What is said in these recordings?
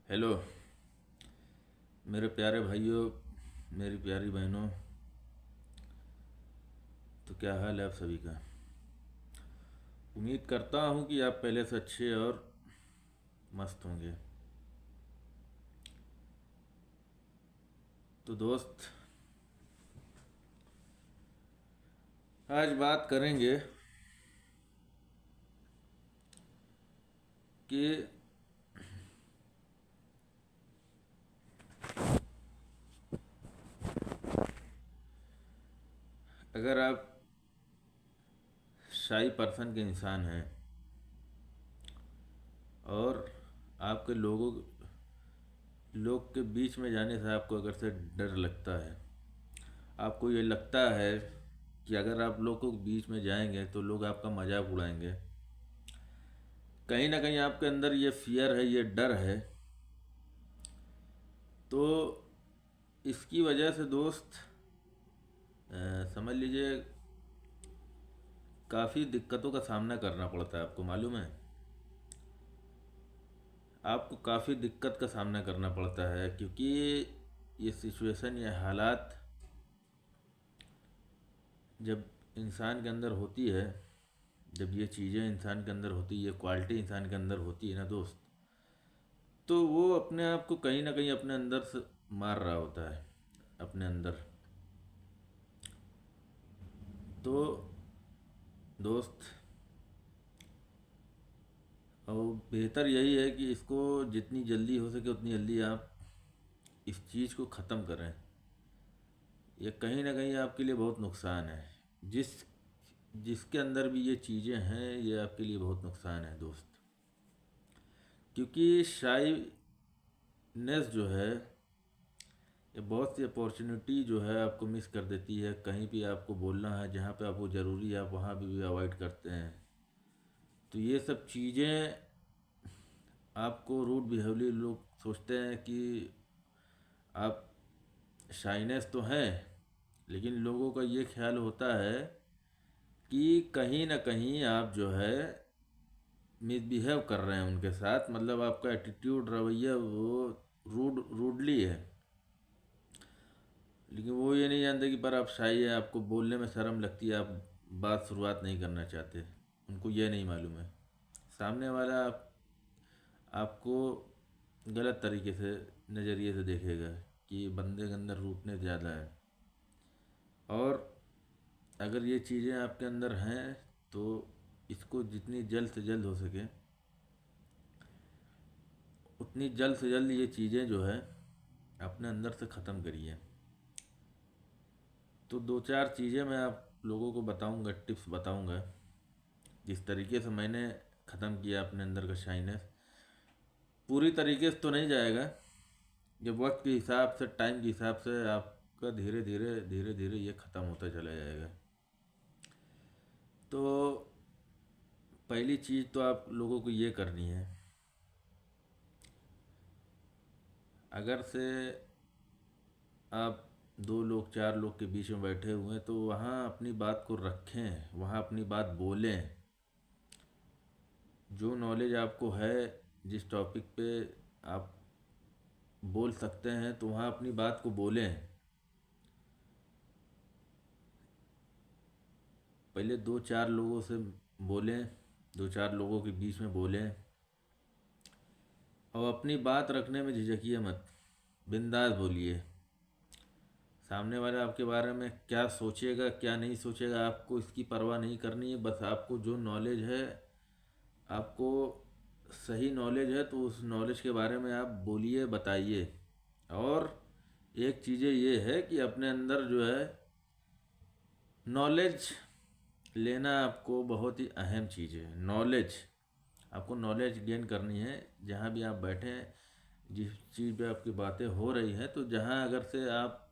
Hello मेरे प्यारे भाइयों, मेरी प्यारी बहनों। तो क्या हाल है आप सभी का? उम्मीद करता हूँ कि आप पहले से अच्छे और मस्त होंगे। तो दोस्त, आज बात करेंगे कि अगर आप शाई पर्सन के इंसान हैं और आपके लोग के बीच में जाने से आपको अगर से डर लगता है, आपको ये लगता है कि अगर आप लोगों के बीच में जाएंगे तो लोग आपका मजाक उड़ाएंगे, कहीं ना कहीं आपके अंदर ये फियर है, ये डर है, तो इसकी वजह से दोस्त समझ लीजिए काफ़ी दिक्कतों का सामना करना पड़ता है। आपको मालूम है, आपको काफ़ी दिक्कत का सामना करना पड़ता है, क्योंकि ये सिचुएशन, ये हालात जब इंसान के अंदर होती है, जब ये चीज़ें इंसान के अंदर होती है, ये क्वालिटी इंसान के अंदर होती है ना दोस्त, तो वो अपने आप को कहीं ना कहीं अपने अंदर से मार रहा होता है, अपने अंदर। तो दोस्त, और बेहतर यही है कि इसको जितनी जल्दी हो सके उतनी जल्दी आप इस चीज़ को ख़त्म करें। ये कहीं ना कहीं आपके लिए बहुत नुकसान है। जिस जिसके अंदर भी ये चीज़ें हैं, ये आपके लिए बहुत नुकसान है दोस्त। क्योंकि शाईनेस जो है, ये बहुत सी अपॉर्चुनिटी जो है आपको मिस कर देती है। कहीं भी आपको बोलना है, जहाँ पे आपको ज़रूरी है, आप वहाँ भी अवॉइड करते हैं। तो ये सब चीज़ें आपको रूड बिहेवियर, लोग सोचते हैं कि आप शाइनेस तो हैं, लेकिन लोगों का ये ख्याल होता है कि कहीं ना कहीं आप जो है मिसबिहेव कर रहे हैं उनके साथ, मतलब आपका एटीट्यूड, रवैया वो रूडली है। लेकिन वो ये नहीं जानते कि पर आप शाई है, आपको बोलने में शर्म लगती है, आप बात शुरुआत नहीं करना चाहते। उनको ये नहीं मालूम है सामने वाला आपको गलत तरीके से, नज़रिए से देखेगा कि बंदे के अंदर रूटनेस ज़्यादा है। और अगर ये चीज़ें आपके अंदर हैं तो इसको जितनी जल्द से जल्द हो सके उतनी जल्द से जल्द ये चीज़ें जो है अपने अंदर से ख़त्म करिए। तो दो चार चीज़ें मैं आप लोगों को बताऊंगा, टिप्स बताऊंगा, जिस तरीके से मैंने ख़त्म किया अपने अंदर का शाइनेस। पूरी तरीके से तो नहीं जाएगा, जब वक्त के हिसाब से, टाइम के हिसाब से आपका धीरे धीरे धीरे धीरे ये ख़त्म होता चला जाएगा। तो पहली चीज़ तो आप लोगों को ये करनी है, अगर से आप दो लोग, चार लोग के बीच में बैठे हुए हैं तो वहाँ अपनी बात को रखें, वहाँ अपनी बात बोलें। जो नॉलेज आपको है, जिस टॉपिक पे आप बोल सकते हैं, तो वहाँ अपनी बात को बोलें। पहले दो चार लोगों से बोलें, दो चार लोगों के बीच में बोलें, और अपनी बात रखने में झिझकिए मत, बिंदास बोलिए। सामने वाला आपके बारे में क्या सोचेगा, क्या नहीं सोचेगा, आपको इसकी परवाह नहीं करनी है। बस आपको जो नॉलेज है, आपको सही नॉलेज है, तो उस नॉलेज के बारे में आप बोलिए, बताइए। और एक चीज़ें ये है कि अपने अंदर जो है नॉलेज लेना आपको बहुत ही अहम चीज़ है। नॉलेज, आपको नॉलेज गेन करनी है। जहाँ भी आप बैठे हैं, जिस चीज़ पे आपकी बातें हो रही हैं, तो जहाँ अगर से आप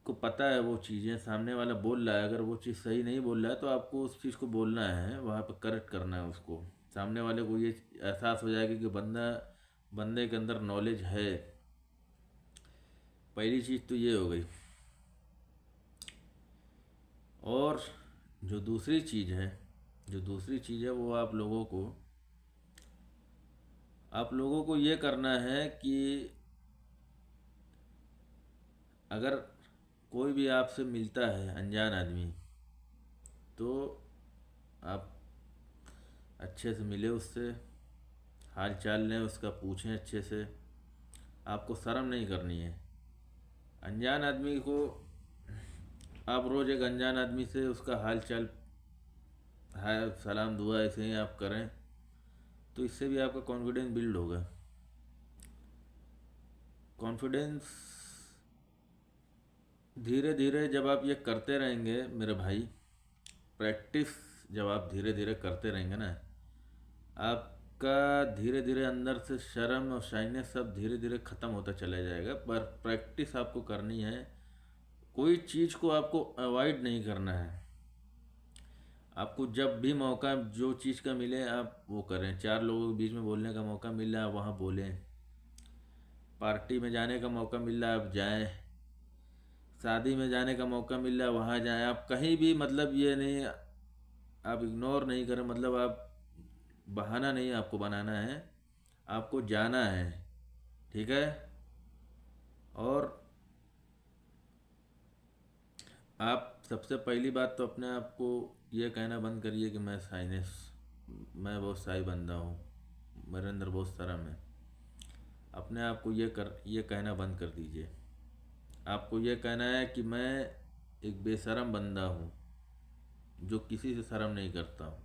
को पता है वो चीज़ें, सामने वाला बोल रहा है, अगर वो चीज़ सही नहीं बोल रहा है तो आपको उस चीज़ को बोलना है, वहाँ पर करेक्ट करना है उसको। सामने वाले को ये एहसास हो जाएगा कि बंदे के अंदर नॉलेज है। पहली चीज़ तो ये हो गई। और जो दूसरी चीज़ है, जो दूसरी चीज़ है वो आप लोगों को आप लोगों को ये करना है कि अगर कोई भी आपसे मिलता है अनजान आदमी, तो आप अच्छे से मिले उससे, हाल चाल लें उसका, पूछें अच्छे से। आपको शर्म नहीं करनी है। अनजान आदमी को आप रोज़ एक अनजान आदमी से उसका हाल चाल, हाय सलाम दुआ ऐसे ही आप करें, तो इससे भी आपका कॉन्फिडेंस बिल्ड होगा। कॉन्फिडेंस धीरे धीरे जब आप ये करते रहेंगे मेरे भाई, प्रैक्टिस जब आप धीरे धीरे करते रहेंगे ना, आपका धीरे धीरे अंदर से शर्म और शाइनेस सब धीरे धीरे ख़त्म होता चला जाएगा। पर प्रैक्टिस आपको करनी है। कोई चीज़ को आपको अवॉइड नहीं करना है। आपको जब भी मौका जो चीज़ का मिले आप वो करें। चार लोगों के बीच में बोलने का मौका मिल रहा है, वहाँ बोलें। पार्टी में जाने का मौका मिल रहा है, आप जाएं। शादी में जाने का मौका मिल रहा है, वहाँ जाएं। आप कहीं भी, मतलब ये नहीं आप इग्नोर नहीं करें, मतलब आप बहाना नहीं आपको बनाना है, आपको जाना है। ठीक है। और आप सबसे पहली बात तो अपने आप को ये कहना बंद करिए कि मैं साइनेस, मैं बहुत शाही बंदा हूँ, मेरे अंदर बहुत शर्म है। अपने आप को ये कहना बंद कर दीजिए। आपको ये कहना है कि मैं एक बेशरम बंदा हूँ जो किसी से शर्म नहीं करता हूँ।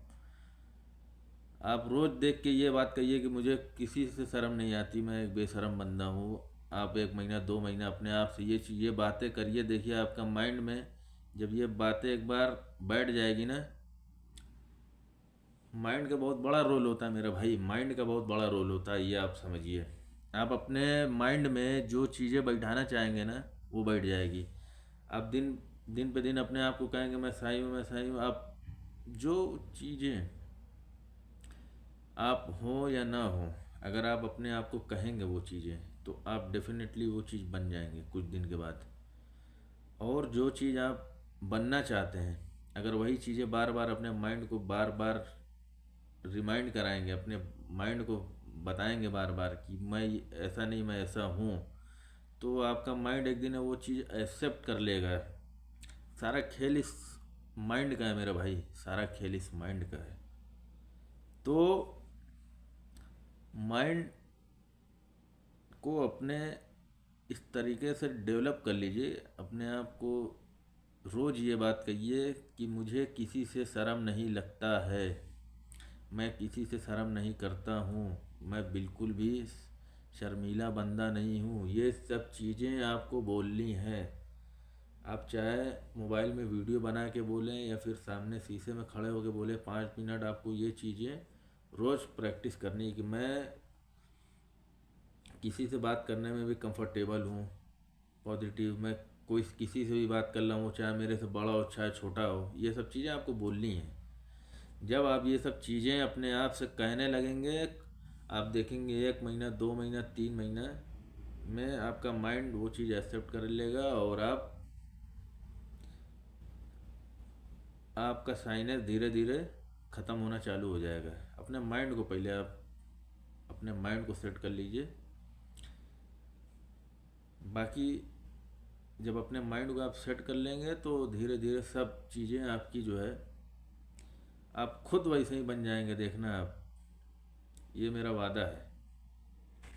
आप रोज़ देख के ये बात कहिए कि मुझे किसी से शर्म नहीं आती, मैं एक बेशरम बंदा हूँ। आप 1 महीना 2 महीना अपने आप से ये बातें करिए। देखिए आपका माइंड में जब ये बातें एक बार बैठ जाएगी ना, माइंड का बहुत बड़ा रोल होता है मेरा भाई, माइंड का बहुत बड़ा रोल होता है, ये आप समझिए। आप अपने माइंड में जो चीज़ें बैठाना चाहेंगे ना, वो बैठ जाएगी। आप दिन दिन पे दिन अपने आप को कहेंगे मैं सही हूँ, मैं सही हूँ। आप जो चीज़ें आप हो या ना हो, अगर आप अपने आप को कहेंगे वो चीज़ें, तो आप डेफिनेटली वो चीज़ बन जाएंगे कुछ दिन के बाद। और जो चीज़ आप बनना चाहते हैं, अगर वही चीज़ें बार बार अपने माइंड को बार बार रिमाइंड कराएंगे, अपने माइंड को बताएंगे बार बार कि मैं ऐसा नहीं, मैं ऐसा हूँ, तो आपका माइंड एक दिन वो चीज़ एक्सेप्ट कर लेगा। सारा खेल इस माइंड का है मेरा भाई, सारा खेल इस माइंड का है। तो माइंड को अपने इस तरीके से डेवलप कर लीजिए। अपने आप को रोज़ ये बात कहिए कि मुझे किसी से शर्म नहीं लगता है, मैं किसी से शर्म नहीं करता हूँ, मैं बिल्कुल भी शर्मीला बंदा नहीं हूँ। ये सब चीज़ें आपको बोलनी है। आप चाहे मोबाइल में वीडियो बना के बोलें या फिर सामने शीशे में खड़े होकर बोलें, 5 मिनट आपको ये चीज़ें रोज़ प्रैक्टिस करनी है कि मैं किसी से बात करने में भी कंफर्टेबल हूँ, पॉजिटिव। मैं कोई किसी से भी बात कर रहा हूँ, चाहे मेरे से बड़ा हो चाहे छोटा हो, ये सब चीज़ें आपको बोलनी हैं। जब आप ये सब चीज़ें अपने आप से कहने लगेंगे, आप देखेंगे 1 महीना 2 महीना 3 महीना में आपका माइंड वो चीज़ एक्सेप्ट कर लेगा और आपका साइनेस धीरे धीरे ख़त्म होना चालू हो जाएगा। अपने माइंड को पहले आप अपने माइंड को सेट कर लीजिए। बाकी जब अपने माइंड को आप सेट कर लेंगे तो धीरे धीरे सब चीज़ें आपकी जो है, आप खुद वैसे ही बन जाएंगे, देखना आप। ये मेरा वादा है।